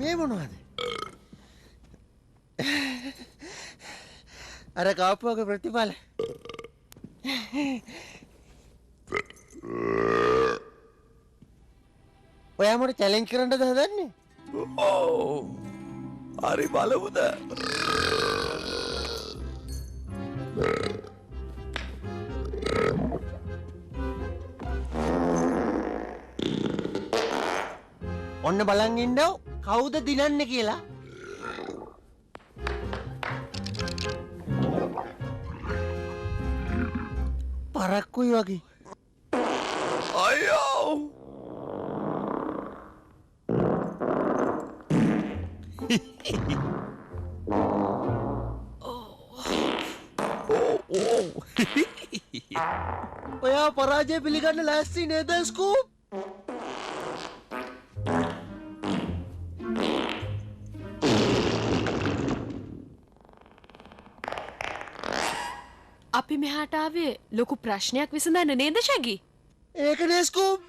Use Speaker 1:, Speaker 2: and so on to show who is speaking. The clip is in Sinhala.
Speaker 1: මේ මොනවද? අර කාපුවක ප්‍රතිඵල. ඔයා මොකද චැලෙන්ජ් කරන්නද හදන්නේ?
Speaker 2: ඔව්. හරි බලමුද?
Speaker 1: ඔන්න බලන් ඉන්නව කවුද දිනන්නේ කියලා. පරක්කුයි වගේ.
Speaker 2: අයියෝ!
Speaker 1: ඔයා පරාජය පිළිගන්න ලෑස්ති නේද ස්කූප්?
Speaker 3: අපි මෙහාට ආවේ ලොකු ප්‍රශ්නයක් විසඳන්න නේද ශගි?
Speaker 1: ඒකනේ ස්කූප්.